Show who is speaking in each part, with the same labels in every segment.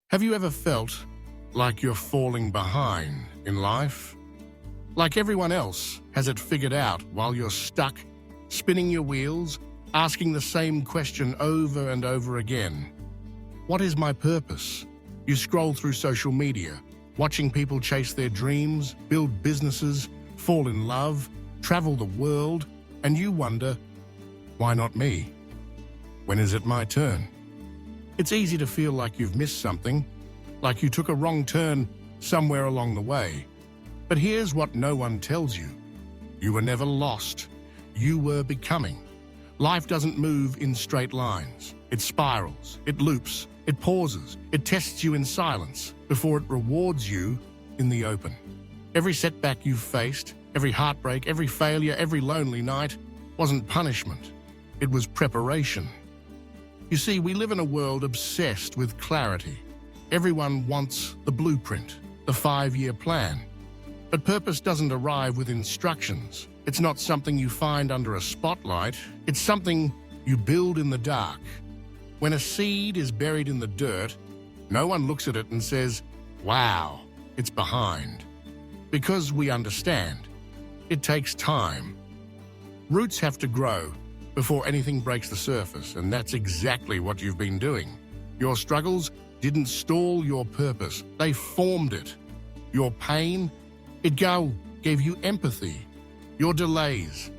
Speaker 1: Have you ever felt like you're falling behind in life? Like everyone else has it figured out while you're stuck, spinning your wheels, asking the same question over and over again. What is my purpose? You scroll through social media, watching people chase their dreams, build businesses, fall in love, travel the world, and you wonder, why not me? When is it my turn? It's easy to feel like you've missed something, like you took a wrong turn somewhere along the way. But here's what no one tells you. You were never lost. You were becoming. Life doesn't move in straight lines. It spirals, it loops, it pauses, it tests you in silence before it rewards you in the open. Every setback you've faced, every heartbreak, every failure, every lonely night wasn't punishment. It was preparation. You see, we live in a world obsessed with clarity. Everyone wants the blueprint, the 5-year plan. But purpose doesn't arrive with instructions. It's not something you find under a spotlight. It's something you build in the dark. When a seed is buried in the dirt, no one looks at it and says, wow, it's behind. Because we understand. It takes time. Roots have to grow before anything breaks the surface, and that's exactly what you've been doing. Your struggles didn't stall your purpose, they formed it. Your pain, it gave you empathy. Your delays,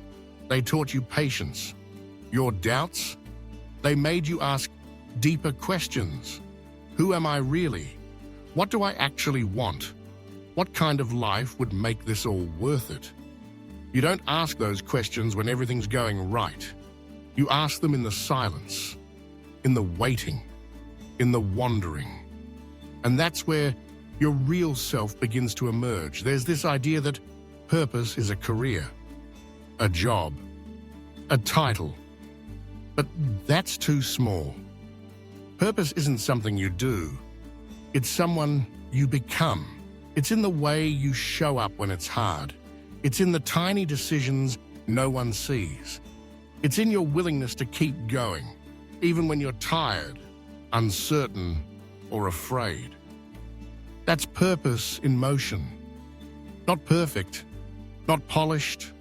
Speaker 1: they taught you patience. Your doubts, they made you ask deeper questions. Who am I really? What do I actually want? What kind of life would make this all worth it? You don't ask those questions when everything's going right. You ask them in the silence, in the waiting, in the wandering. And that's where your real self begins to emerge. There's this idea that purpose is a career, a job, a title. But that's too small. Purpose isn't something you do. It's someone you become. It's in the way you show up when it's hard. It's in the tiny decisions no one sees. It's in your willingness to keep going, even when you're tired, uncertain, or afraid. That's purpose in motion. Not perfect, not polished,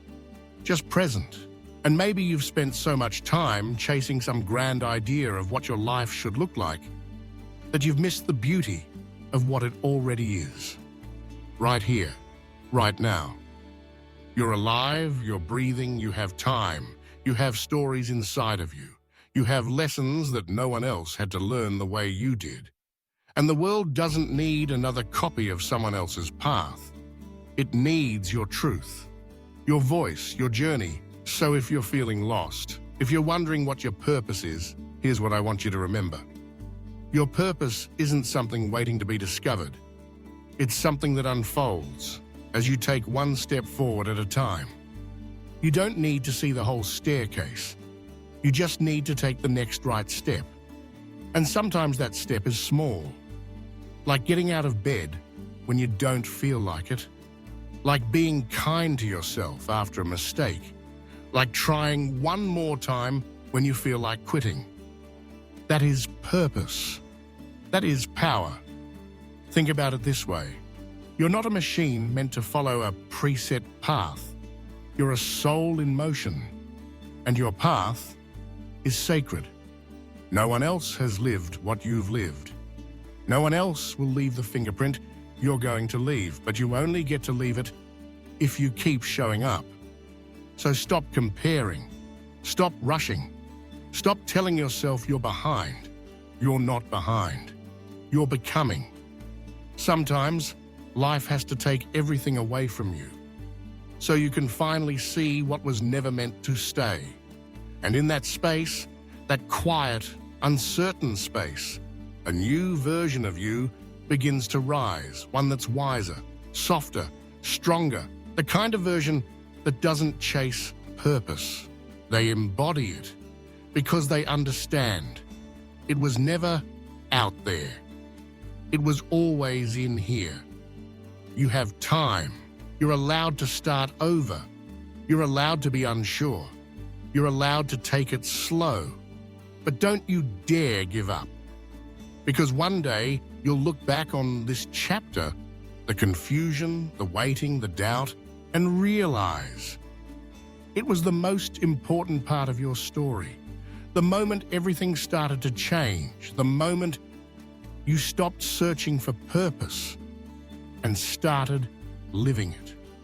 Speaker 1: just present. And maybe you've spent so much time chasing some grand idea of what your life should look like that you've missed the beauty of what it already is. Right here, right now. You're alive, you're breathing, you have time. You have stories inside of you. You have lessons that no one else had to learn the way you did. And the world doesn't need another copy of someone else's path. It needs your truth, your voice, your journey. So if you're feeling lost, if you're wondering what your purpose is, here's what I want you to remember. Your purpose isn't something waiting to be discovered. It's something that unfolds as you take one step forward at a time. You don't need to see the whole staircase. You just need to take the next right step. And sometimes that step is small. Like getting out of bed when you don't feel like it. Like being kind to yourself after a mistake. Like trying one more time when you feel like quitting. That is purpose. That is power. Think about it this way. You're not a machine meant to follow a preset path. You're a soul in motion, and your path is sacred. No one else has lived what you've lived. No one else will leave the fingerprint you're going to leave, but you only get to leave it if you keep showing up. So stop comparing. Stop rushing. Stop telling yourself you're behind. You're not behind. You're becoming. Sometimes life has to take everything away from you, so you can finally see what was never meant to stay. And in that space, that quiet, uncertain space, a new version of you begins to rise, one that's wiser, softer, stronger, the kind of version that doesn't chase purpose. They embody it because they understand. It was never out there. It was always in here. You have time. You're allowed to start over. You're allowed to be unsure. You're allowed to take it slow. But don't you dare give up. Because one day, you'll look back on this chapter, the confusion, the waiting, the doubt, and realize it was the most important part of your story. The moment everything started to change, the moment you stopped searching for purpose and started living it.